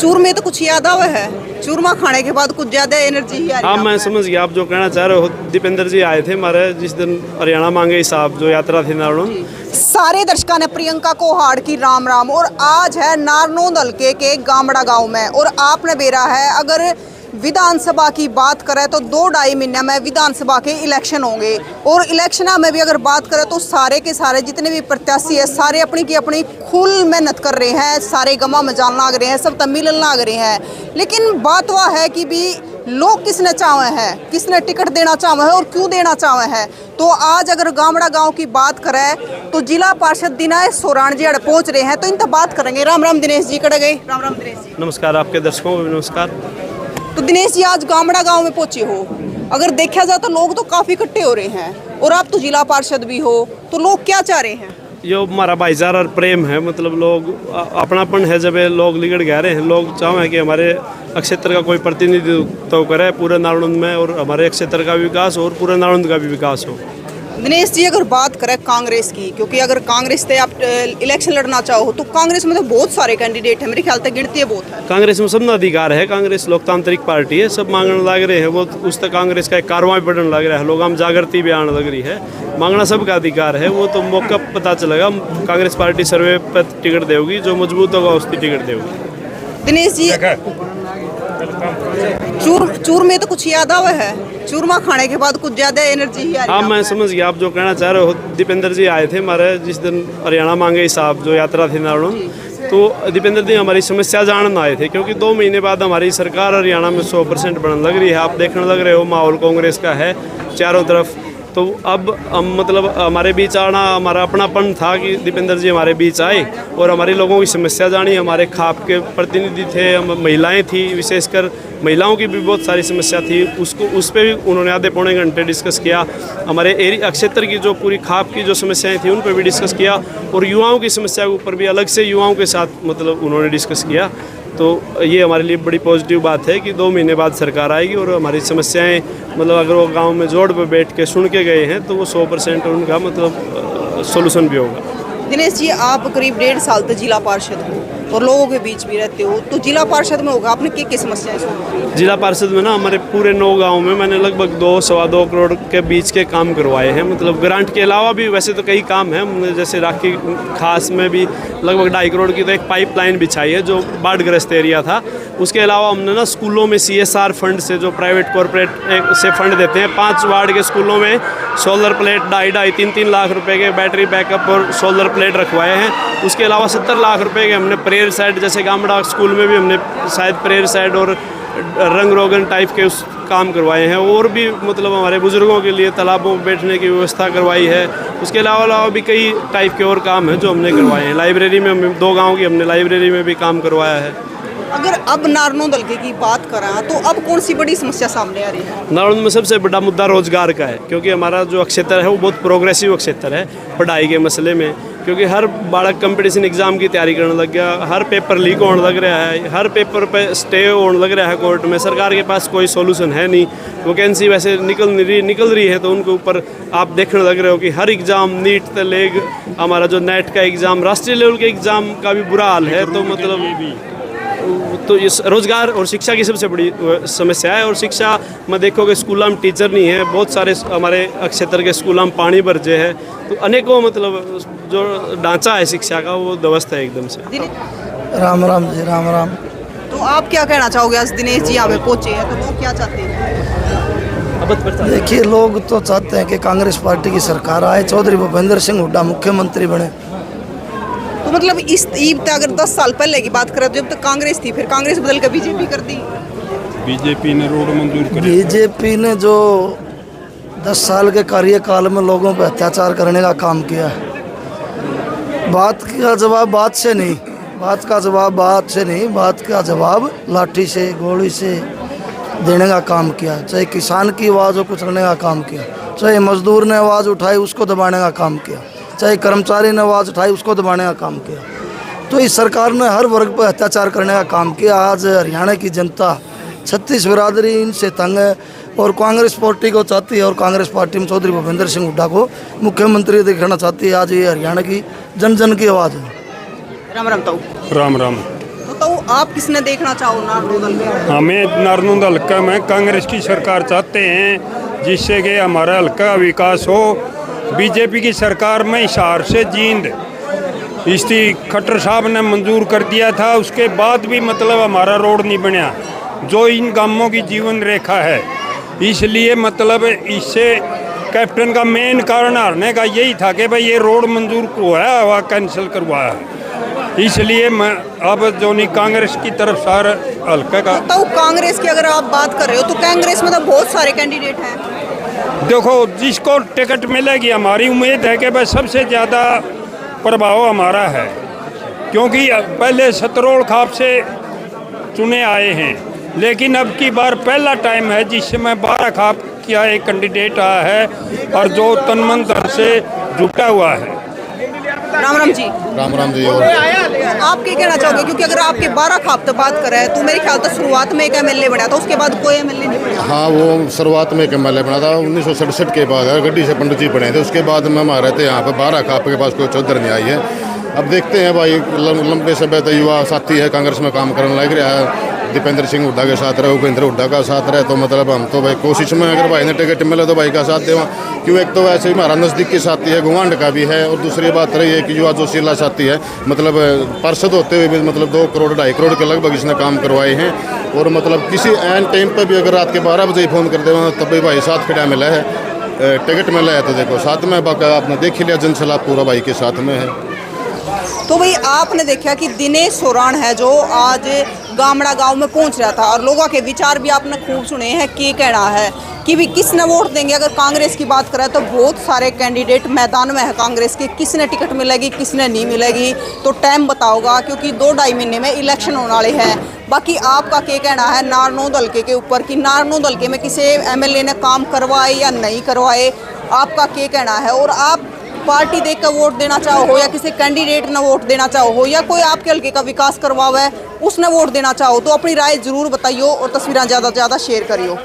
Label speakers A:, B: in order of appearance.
A: चूरमे तो कुछ याद आवा है, चूरमा खाने के बाद कुछ ज्यादा एनर्जी ही आ रही है।
B: हाँ, मैं समझ गया आप जो कहना चाह रहे हो। दीपेंद्र जी आए थे हमारे जिस दिन हरियाणा मांगे साहब जो यात्रा थी नारनौल।
A: सारे दर्शकों ने प्रियंका को हार्ड की राम राम। और आज है नारनौल हल्के के गामड़ा गांव में और आपने बेरा है अगर विधानसभा की बात करें तो 2-2.5 महीने में विधानसभा के इलेक्शन होंगे और इलेक्शन में भी अगर बात करें तो सारे के सारे जितने भी प्रत्याशी है सारे अपनी की अपनी खुल मेहनत कर रहे हैं, सारे गमा में जान लाग रहे हैं, सब तमिल लाग रहे हैं। लेकिन बात वह है कि भी लोग किसने चाहे हैं, किसने टिकट देना चाहे है और क्यों देना चाहे हैं। तो आज अगर गामड़ा गांव की बात करें तो जिला पार्षद दिनेश सोराण जी अड़े पहुंच रहे हैं, तो इनसे बात करेंगे। राम राम दिनेश जी, कड़े गए। राम राम दिनेश जी।
B: नमस्कार, आपके दर्शकों को भी नमस्कार।
A: तो दिनेश जी आज गामड़ा गांव में पहुंचे हो, अगर देखा जाए तो लोग तो काफी इकट्ठे हो रहे हैं और आप तो जिला पार्षद भी हो, तो लोग क्या चाह रहे हैं?
B: जो हमारा भाईचारा और प्रेम है, मतलब लोग अपनापन है, जब लोग लिगड़ गए रहे हैं। लोग चाहे कि हमारे क्षेत्र का कोई प्रतिनिधित्व करे पूरे नारनौल में और हमारे क्षेत्र का विकास और पूरे नारनौल का भी विकास हो।
A: दिनेश जी अगर बात करें कांग्रेस की, क्योंकि अगर कांग्रेस से आप इलेक्शन लड़ना चाहो तो कांग्रेस में तो बहुत सारे कैंडिडेट हैं, मेरे ख्याल तक गिनती बहुत है।
B: कांग्रेस में सबना अधिकार है, कांग्रेस लोकतांत्रिक पार्टी है, सब मांगने लग रहे हैं। वो उस तक कांग्रेस का एक कार्रवाई बढ़ने लग रहा है, लोग हम जागृति भी आने लग रही है। मांगना सबका अधिकार है, वो तो मौका पता चलेगा। कांग्रेस पार्टी सर्वे पर टिकट देगी, जो मजबूत होगा उसकी टिकट देगी।
A: दिनेश जी चूरमे तो कुछ याद आवा है, चूरमा खाने के बाद कुछ ज्यादा एनर्जी ही आ रही है।
B: हाँ, मैं समझ गया आप जो कहना चाह रहे हो। दीपेंद्र जी आए थे हमारे जिस दिन हरियाणा मांगे साहब जो यात्रा थी नारनौल। तो दीपेंद्र जी हमारी समस्या जानने आए थे, क्योंकि 2 महीने बाद हमारी सरकार हरियाणा में 100% बनने लग रही है। आप देखने लग रहे हो माहौल कांग्रेस का है चारों तरफ। तो अब हम मतलब हमारे बीच आना हमारा अपनापन था कि दीपेंद्र जी हमारे बीच आए और हमारे लोगों की समस्या जानी। हमारे खाप के प्रतिनिधि थे, महिलाएं थी, विशेषकर महिलाओं की भी बहुत सारी समस्या थी, उस पर भी उन्होंने आधे पौने घंटे डिस्कस किया। हमारे एरिया क्षेत्र की जो पूरी खाप की जो समस्याएं थी उन पर भी डिस्कस किया और युवाओं की समस्या के ऊपर भी अलग से युवाओं के साथ मतलब उन्होंने डिस्कस किया। तो ये हमारे लिए बड़ी पॉजिटिव बात है कि 2 महीने बाद सरकार आएगी और हमारी समस्याएं मतलब अगर वो गांव में जोड़ पर बैठ के सुन के गए हैं तो वो 100% उनका मतलब सोल्यूशन भी होगा।
A: दिनेश जी आप करीब 1.5 साल तक जिला पार्षद हो और लोगों के बीच भी रहते हो, तो जिला पार्षद में होगा आपने क्या समस्याएं सुनी?
B: जिला पार्षद में ना हमारे पूरे 9 गाँव में मैंने लगभग 2-2.25 करोड़ के बीच के काम करवाए हैं। मतलब ग्रांट के अलावा भी वैसे तो कई काम हैं, हमने जैसे राखी खास में भी लगभग 2.5 करोड़ की तो एक पाइपलाइन बिछाई है जो बाढ़ग्रस्त एरिया था। उसके अलावा हमने ना स्कूलों में CSR फंड से जो प्राइवेट कॉरपोरेट से फंड देते हैं 5 वार्ड के स्कूलों में सोलर प्लेट 2.5-3 लाख रुपए के बैटरी बैकअप और सोलर प्लेट रखवाए हैं। उसके अलावा 70 लाख रुपए के हमने प्रेयर साइड, जैसे गामड़ा स्कूल में भी हमने शायद प्रेयर साइड और रंग रोगन टाइप के उस काम करवाए हैं। और भी मतलब हमारे बुजुर्गों के लिए तालाबों में बैठने की व्यवस्था करवाई है। उसके अलावा भी कई टाइप के और काम हैं जो हमने करवाए हैं। लाइब्रेरी में 2 गाँव की हमने लाइब्रेरी में भी काम करवाया है।
A: अगर अब नारनौल हल्के की बात करें तो अब कौन सी बड़ी समस्या सामने आ रही है?
B: नारनौल में सबसे बड़ा मुद्दा रोजगार का है, क्योंकि हमारा जो क्षेत्र है वो बहुत प्रोग्रेसिव क्षेत्र है पढ़ाई के मसले में। क्योंकि हर बालक कंपटीशन एग्जाम की तैयारी करने लग गया, हर पेपर लीक होने लग रहा है, हर पेपर पे स्टे होने लग रहा है कोर्ट में। सरकार के पास कोई सोल्यूशन है नहीं। वैकेंसी वैसे निकल रही है तो उनके ऊपर आप देखने लग रहे हो कि हर एग्ज़ाम नीट से लेग हमारा जो नेट का एग्ज़ाम, राष्ट्रीय लेवल के एग्ज़ाम का भी बुरा हाल है। तो मतलब तो इस रोजगार और शिक्षा की सबसे बड़ी समस्या है। और शिक्षा में देखोगे स्कूलों में टीचर नहीं है, बहुत सारे हमारे क्षेत्र के स्कूलों में पानी भरजे है। तो अनेकों मतलब जो ढांचा है शिक्षा का वो ध्वस्त है एकदम से।
C: राम राम जी, राम राम।
A: तो आप क्या कहना चाहोगे आज दिनेश जी यहाँ पे पहुंचे हैं, तो लोग क्या चाहते हैं?
C: देखिए लोग तो चाहते हैं कि कांग्रेस पार्टी की सरकार आए, चौधरी भूपेंद्र सिंह हुड्डा मुख्यमंत्री बने।
A: तो मतलब इस ईब तक अगर 10 साल पहले की बात करें तो जब तक कांग्रेस थी, फिर कांग्रेस बदल कर बीजेपी कर दी।
D: बीजेपी ने रोड मंजूर कर,
C: बीजेपी ने जो 10 साल के कार्यकाल में लोगों पर अत्याचार करने का काम किया है। बात का जवाब बात से नहीं, बात का जवाब बात से नहीं, बात का जवाब लाठी से गोली से देने का काम किया। चाहे किसान की आवाज़ को कुचलने का काम किया, चाहे मजदूर ने आवाज़ उठाई उसको दबाने का काम किया, चाहे कर्मचारी ने आवाज़ उठाई उसको दबाने का काम किया। तो इस सरकार ने हर वर्ग पर अत्याचार करने का काम किया। आज हरियाणा की जनता 36 बिरादरी इनसे तंग है और कांग्रेस पार्टी को चाहती है और कांग्रेस पार्टी में चौधरी भूपेंद्र सिंह हुड्डा को मुख्यमंत्री देखना चाहती है। आज ये हरियाणा की जन जन की आवाज़ है।
A: राम राम ताऊ।
D: राम राम।
A: तो आप किसने देखना चाहो नारनौल में?
D: हमें नारनौल हल्का में कांग्रेस की सरकार चाहते हैं, जिससे कि हमारा हल्का का विकास हो। बीजेपी की सरकार में हिसार से जींद इसी खट्टर साहब ने मंजूर कर दिया था, उसके बाद भी मतलब हमारा रोड नहीं बना, जो इन गांवों की जीवन रेखा है। इसलिए मतलब इससे कैप्टन का मेन कारण हारने का यही था कि भाई ये रोड मंजूर हुआ हुआ कैंसिल करवाया, इसलिए मैं अब जो नहीं कांग्रेस की तरफ सार हल्का का।
A: तो कांग्रेस की अगर आप बात कर रहे हो तो कांग्रेस में तो बहुत सारे कैंडिडेट हैं।
D: देखो जिसको टिकट मिलेगी, हमारी उम्मीद है कि भाई सबसे ज़्यादा प्रभाव हमारा है, क्योंकि पहले सतरोल खाप से चुने आए हैं, लेकिन अब की बार पहला टाइम है जिसमें 12 खाप का एक कैंडिडेट आया है और जो तन मन धन से जुटा हुआ है।
A: राम राम जी।
E: राम राम जी। और
A: आप क्या कहना चाहोगे, क्योंकि अगर आपके 12 खाप तो बात कर रहे हैं तो मेरे ख्याल तो शुरुआत में एक एमएलए बना था, उसके बाद कोई एमएलए नहीं बना।
E: हाँ, वो शुरुआत में एक एमएलए बना था 1967 के बाद, गड्डी से पंडित जी बने थे। उसके बाद में हमारे थे यहाँ पे 12 खाप के पास कोई चौधर नहीं आई है। अब देखते हैं भाई, लंबे समय तो युवा साथी है, कांग्रेस में काम करने लग रहा है, दीपेंद्र सिंह हुड्डा के साथ रहे, उपेंद्र हुड्डा का साथ रहे, तो मतलब हम तो भाई कोशिश में अगर भाई ने टिकट मिले तो भाई का साथ देवा। क्यों, एक तो वैसे ही हमारा नज़दीक की साथी है, घुमांड का भी है, और दूसरी बात रही है कि युवा जोशीला साथी है, मतलब पार्षद होते हुए भी मतलब 2 करोड़ 2.5 करोड़ के लगभग इसने काम करवाए हैं। और मतलब किसी एन टाइम पर भी अगर रात के 12 बजे फ़ोन कर दे तब भी भाई साथ खड़ा मिला है, टिकट मिला है तो देखो साथ में, बाकी आपने देख ही लिया जनसलाब पूरा भाई के साथ में है।
A: तो भाई आपने देखा कि दिनेश सोरान है जो आज गामड़ा गांव में पहुंच रहा था, और लोगों के विचार भी आपने खूब सुने हैं। क्या कहना है कि भी किसने वोट देंगे? अगर कांग्रेस की बात करें तो बहुत सारे कैंडिडेट मैदान में है कांग्रेस के, किसने टिकट मिलेगी किसने नहीं मिलेगी तो टाइम बताओगा, क्योंकि 2-2.5 महीने में इलेक्शन होने वाले हैं। बाकी आपका क्या कहना है नारनौल हल्के के ऊपर, कि नारनौल हल्के में किसी एमएलए ने काम करवाए या नहीं करवाए, आपका क्या कहना है? और आप पार्टी देख कर वोट देना चाहो, या किसी कैंडिडेट ने वोट देना चाहो, या कोई आपके हल्के का विकास करवावा है उसने वोट देना चाहो, तो अपनी राय जरूर बताइयो और तस्वीरें ज़्यादा से ज़्यादा शेयर करियो।